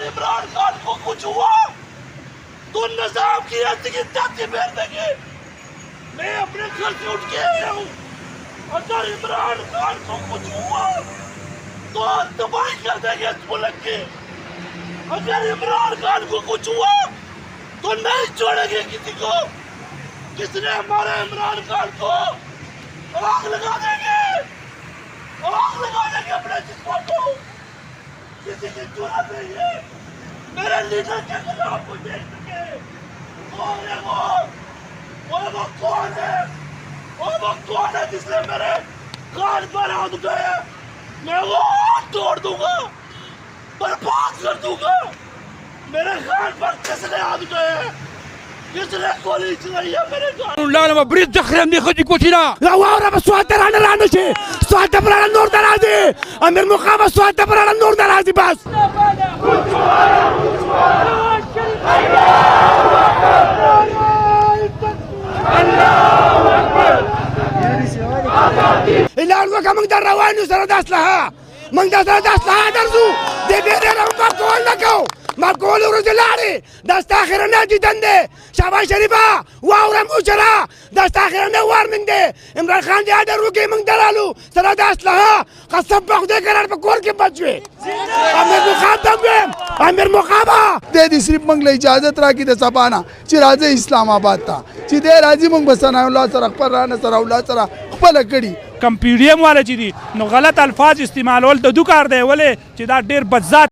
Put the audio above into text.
इमरान खान को कुछ हुआ तो निजाम की ताकि फेर देंगे। मैं अपने घर से उठ के आया हूँ। अगर इमरान खान को कुछ हुआ तो तबाही कर देंगे इस मुल्क के। अगर इमरान खान को कुछ हुआ तो नहीं छोड़ेंगे किसी को। किसने हमारे इमरान खान को आग लगा देंगे, आग लगा देंगे अपने जिस्म को। किसी की जरूरत नहीं है मेरे लीडर के खिलाफ कोई देख सके। कौन है वो कौन है? वो कौन है जिसने मेरे कान पर हाथ उठाया? मैं वो हाथ तोड़ दूंगा, बर्बाद कर दूंगा। मेरे कान पर किसने हाथ उठाया? किसने गोली चलाई है मेरे कान? لا انا ما بريد دخل من خدي كوتينا لا ورا بسوات ترى انا رانو شيء سوات تبرع النور درازي امير مقام سوات تبرع النور درازي بس إلا أنك من دروان سرداس لها من درداس لها درزو دي بيريرا ما قول لكو ما قولوا رجلاني دست آخر نادي دندي شعبان شريفة واورا موشرا دست آخر نوار من دي إمران خان دي هذا روكي من دلالو سرداس لها قصب بخدي قرار بكور كي بچوي أمير مخاطب بهم أمير مخابا दे दी सिर्फ मंगल इजाजत राखी दे सबाना चिराजे इस्लामाबाद था चिदे राजी मंग बसना अल्लाह सर अकबर राना सर अल्लाह सर खपल कड़ी کم پی ډی ایم والا چې دي نو غلط الفاظ استعمالول د دوه کار دی ولې چې دا ډیر بد ذات